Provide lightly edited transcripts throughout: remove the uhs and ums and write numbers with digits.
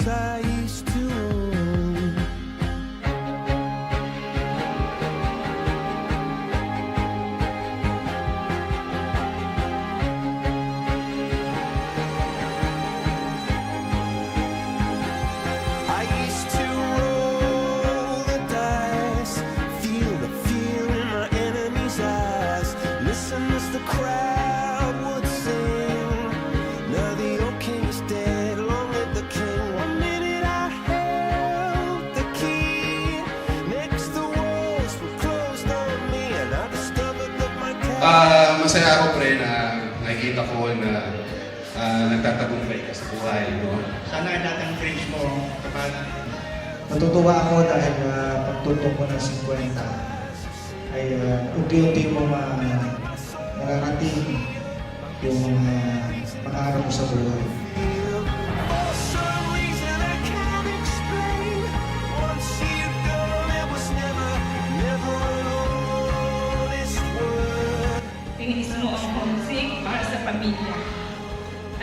I used to own. I used to roll the dice, feel the fear in my enemy's eyes, listen as the crowd would sing. Now the old king is dead, long live the king. One minute I held the key, next the walls were closed on me, and I discovered that my Masaya ako, pre, na nakikita ko na nagtatagumpay ka sa buhay, no? Sana ay lahat ng dreams mo kapag Natutuwa ako dahil pagtutok mo ng 50 ay unti-unti mo mararating yung mga pangarap mo sa buhay. For some reason I can't explain, once you've gone it was never an honest word. Tinis mo ang homesick para sa pamilya.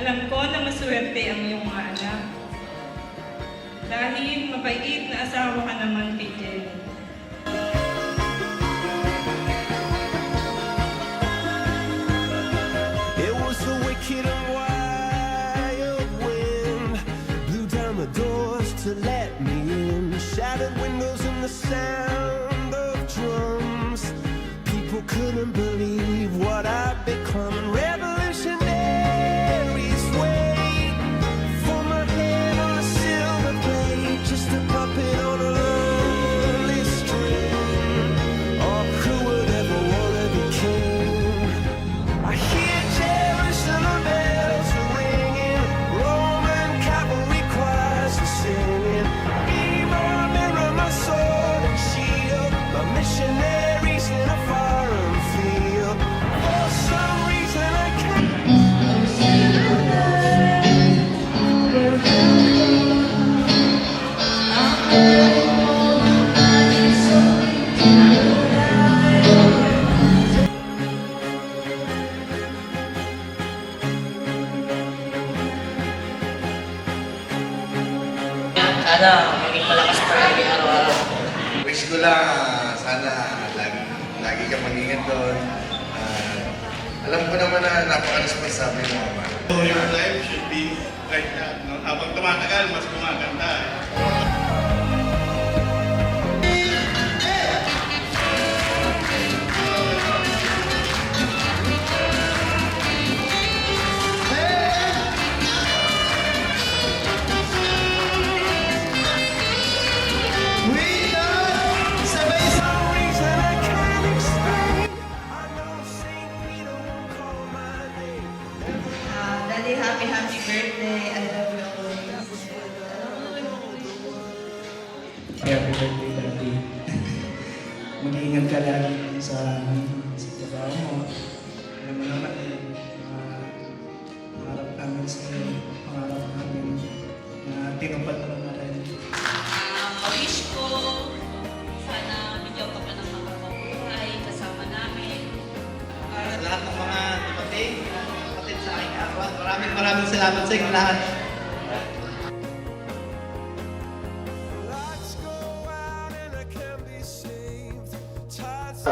Alam ko na maswerte ang iyong mga anak. Dahil mabait na asawa ka naman kay Jenny. It was the wicked and wild wind, blew down the doors to let me in, shattered windows and the sound of drums. People couldn't believe what I'd become. Revolutionaries wait for my head on a silver plate, just a puppet on a lonely string. Oh, who would ever wanna be king? I hear Jerusalem bells are ringing, Roman cavalry choirs are singing. Be my mirror, my sword and shield, my missionaries in a foreign field. For some reason I can't. sana maging malakas pa rin araw-araw. Wish ko lang, sana lagi ka mag-ingat doon. Alam ko naman na napaka-responsable mo, Mama. So your life should be like that. No? Habang tumatagal, mas gumaganda. Daddy, happy birthday. I love you always. Happy birthday, Daddy. Mag-iingat ka lang sa trabaho mo. Alam mo naman pangarap namin sa iyo, pangarap namin na tinupad naman natin. Wish ko, sana bigyan ka pa ng mga mabuhay kasama namin. Sa lahat ng mga kapatid sa aking arawan, maraming salamat sa inyo lahat. Lights go out and I can't be saved. Tides